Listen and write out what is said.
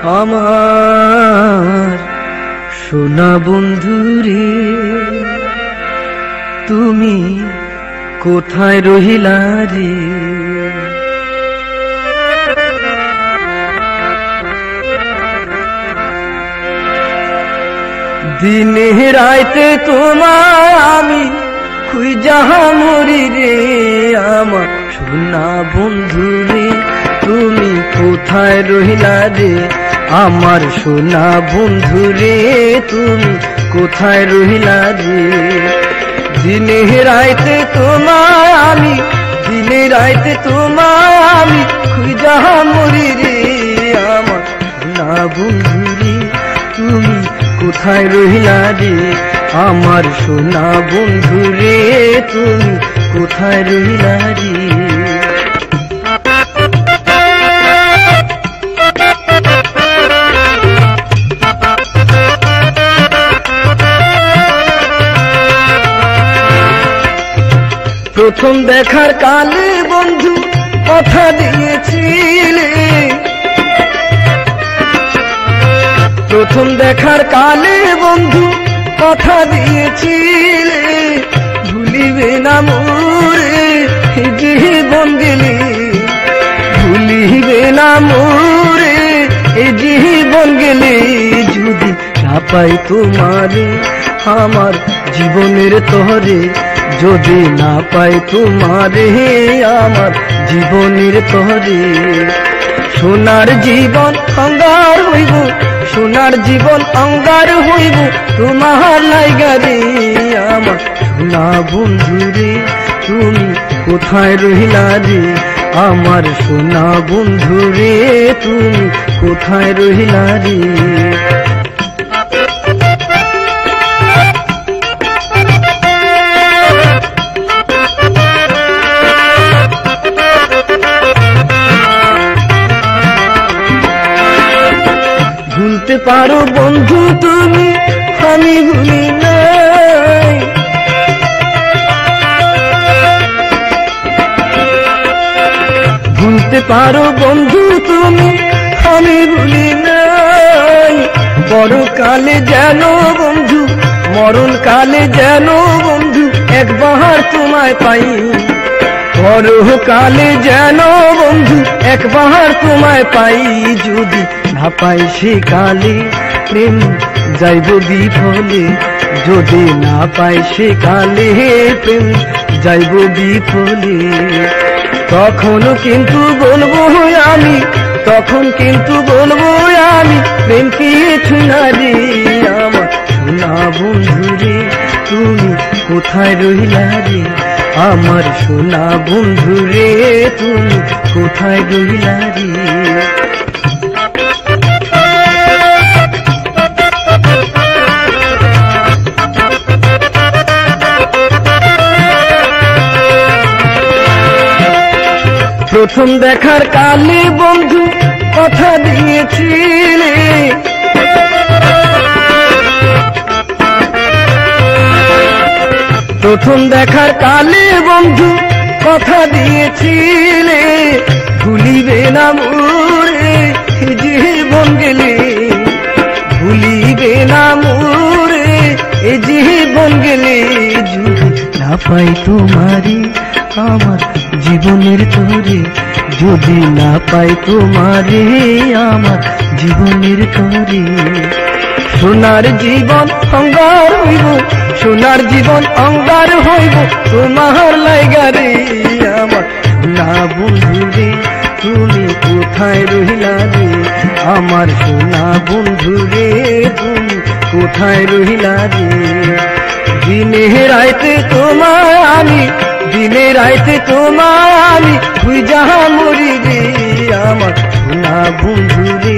আমার সোনা বন্ধুরে তুমি কোথায় রহিলা রে? দিনে রাইতে তোমার আমি খুঁজা মরি রে। আমার সোনা বন্ধুরে তুমি কোথায় রহিলা রে? আমার সোনা বন্ধুরে তুমি কোথায় রহিলা রে? দিনে রাইতে তোমার আমি দিনে রাইতে তোমার আমি খুঁজা মরি রে। আমার সোনা বন্ধুরে তুমি কোথায় রহিলা রে? আমার সোনা বন্ধুরে তুমি কোথায় রহিলা রে? প্রথম দেখার কালে বন্ধু কথা দিয়েছিলে, প্রথম দেখার কালে বন্ধু কথা দিয়েছিলে, ভুলিবে না মোরে জীবন গেলে, ভুলিবে না মোরে জীবন গেলে। যদি না পাই তোমারে আমার জীবনের তরে, যদি না পাই তোমারে আমার জীবনের তরে, সোনার জীবন অঙ্গার হইব, সোনার জীবন অঙ্গার হইব তোমার লাইগা রে। আমার সোনা বন্ধুরে তুমি কোথায় রহিলা রে? আমার সোনা বন্ধুরে তুমি কোথায় রহিলা রে? ভুলতে পারো বন্ধু তুমি, আমি ভুলি নাই। ভুলতে পারো বন্ধু তুমি, আমি ভুলি নাই। বড় কালে যেন বন্ধু, মরণ কালে যেন বন্ধু একবার তোমায় পাই। বড় কালে যেন বন্ধু একবার তোমায় পাই। যদি না পাই সে কালে প্রেম যাইব বিফলে, যদি না পাই সে কালে প্রেম যাইব বিফলে। তখন কিন্তু বলবো আমি, তখন কিন্তু বলবো আমি প্রেম কিছু না রে। আমার সোনা বন্ধুরে তুমি কোথায় রহিলা রে? আমার সোনা বন্ধুরে তুমি কোথায় রহিলা রে? প্রথম দেখার কালে বন্ধু কথা দিয়েছিলে, প্রথম দেখার কালে বন্ধু কথা দিয়েছিলে, ভুলিবে না মোরে জীবন গেলে, ভুলিবে না মোরে জীবন গেলে। যদি না পাই তোমারে আমার জীবনের তরে, যদি না পাই তোমারে আমার জীবনের তরে, সোনার জীবন অঙ্গার হইব, সোনার জীবন অঙ্গার হইব তোমার লাইগা রে। আমার সোনা বন্ধুরে তুমি কোথায় রহিলা রে? আমার সোনা বন্ধুরে তুমি কোথায় রহিলা রে? দিনে রাইতে তোমার আমি, দিনে রাইতে তোমার আমি খুঁজা মরি রে। আমার সোনা বন্ধুরে